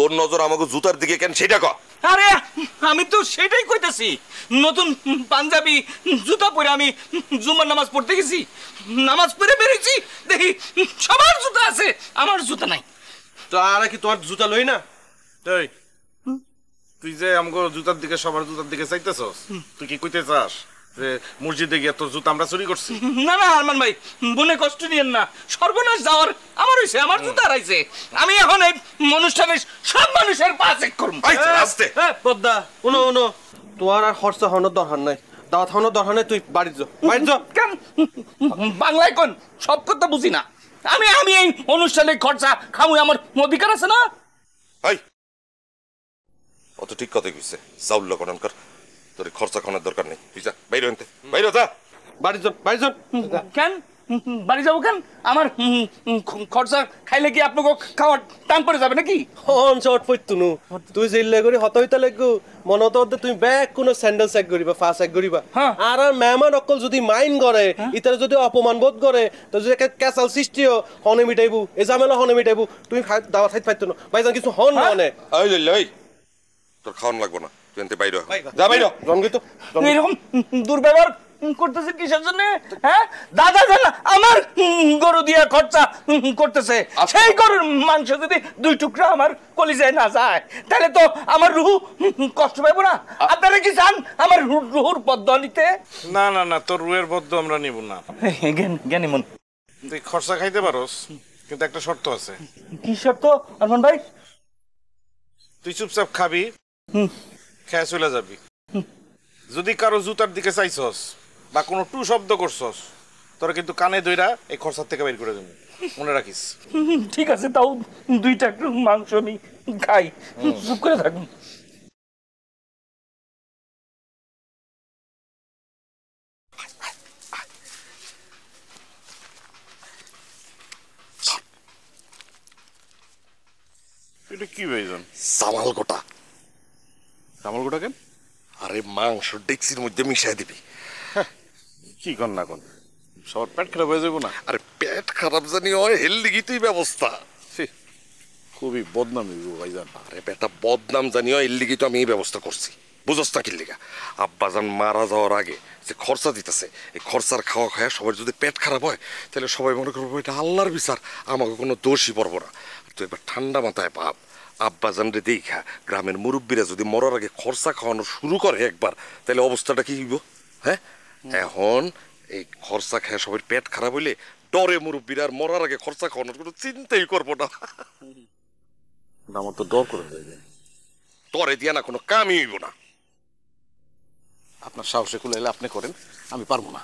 তোর নজর আমাকে জুতার দিকে কেন সেটা ক। আরে আমি তো সেটাই কইতেছি, নতুন পাঞ্জাবি জুতা পরে আমি জুমার নামাজ পড়তে গেছি, নামাজ পড়ে বেরিয়েছি, দেখি সবার জুতা আছে, আমার জুতা নাই। তো আর কি তোমার জুতা লই না? তুই যে আমাকে জুতার দিকে সবার জুতার দিকে চাইতেছস, তুই কি কইতে চাস যে মসজিদে গিয়ে তোর জুতা আমরা চুরি করছি? না না আরমান ভাই, মনে কষ্ট নিয়েন না, সর্বনাশ যাওয়ার আমার হইছে, আমার জুতা হারাইছে। আমি এখন এই অনুষ্ঠানে সব মানুষের পা চেক করব। আস্তে পদ্মা উনো উনো, তোমার আর খরচা হওয়ার দরকার নাই, দাওয়াত হওয়ার দরকার নাই, তুই বাড়ি যা, বাড়ি যা। কেন বাংলায় কোন সব কথা বুঝি না আমি? আমি এই অনুষ্ঠানে খরচা খামু, আমার অধিকার আছে না? হাই অত ঠিক কথা কইছে, চাউল্য করানকার, তোর খরচা খাওয়ানোর দরকার নেই, তুই যা বাইরে আনতে, বাইরে যা, বাড়ি যা, বাড়ি যা। কেন বাড়ি যাবো কেন? আমার খরচা খাইলে কি আপনাকে খাওয়ার টান পড়ে যাবে নাকি? হন শর্ট পড়তুনু, তুই জিল্লে করি হত হইতা লাগু, মনে হতো তুমি ব্যাগ কোনো স্যান্ডেল চেক করিবা, ফা চেক করিবা। আর মেহমান অকল যদি মাইন করে, ইতারে যদি অপমান বোধ করে, তো যদি ক্যাসাল সৃষ্টিও হনে মিটাইবু, এই ঝামেলা হনে মিটাইবু, তুমি দাওয়াত খাইতে পারতো ভাইজান কিছু হন না হনে। ওই লইলে ওই তোর খাওয়ান লাগবো না, তুই এনতে বাইরে যা, বাইরে জঙ্গি তো এরকম দুর্ব্যবহার করতেছে কিসের জন্য? হ্যাঁ দাদা জানা আমার গরু দিয়ে খরচা করতেছে, সেই গরুর মাংস যদি 2 টুকরা আমার কলিজায় না যায়, তাহলে তো আমার রুহু কষ্ট পাবো না? আপনারা কি চান আমার রুহুর বদয়া নিতে? না না না, তোর রুয়ের বদ্ধ আমরা নিব না। জ্ঞানী মন, তুই খরচা খাইতে পারোস, কিন্তু একটা শর্ত আছে। কি শর্ত আরমান ভাই? তুই চুপচাপ খাবি, খেয়ে চলে যাবি। যদি কারো জুতার দিকে চাইছস বা কোনো টু শব্দ করছস, তোরা কিন্তু কানে দইরা এই খরচার থেকে বের করে দেবো, মনে রাখিস। ঠিক আছে, তাও 2টা মাংস আমি খাই, চুপ করে থাকুন। এটা কি ভাইজান? সামাল গোটা। কামাল গোটা কেন? আরে মাংস ডেক্সির মধ্যে মিশাই দিবি। কি কর না কর, সবার পেট খারাপ হয়ে যাবো না? আরে পেট খারাপ জানি হয়, হেলদিগি তুই ব্যবস্থা। খুবই বদনামি ভাইজান। আরে বেটা বদনাম জানি হয়, এর লিগি তো আমি এই ব্যবস্থা করছি, বুঝস না কি লিগা? আব্বাজান মারা যাওয়ার আগে যে খরচা দিতেছে, এই খরচার খাওয়া খাওয়া সবার যদি পেট খারাপ হয়, তাহলে সবাই মনে করবো এটা আল্লাহর বিচার, আমাকে কোনো দোষই পড়বো না। তুই এবার ঠান্ডা মাথায় ভাব, আব্বাজান রে দেখা গ্রামের মুরব্বীরা যদি মরার আগে খরচা খাওয়ানো শুরু করে একবার, তাহলে অবস্থাটা কি হইব? হ্যাঁ, এখন এই খরচা খেয়ে সবার পেট খারাপ হইলে ডরে মুরব্বীরা আর মরার আগে খরচা খাওয়ানোর কোনো চিন্তাই করবো না। আমার তো ডর করে যায়, তরে দিয়া না কোনো কামই হইব না। আপনার সাহসে কুলাইলে আপনি করেন, আমি পারবো না।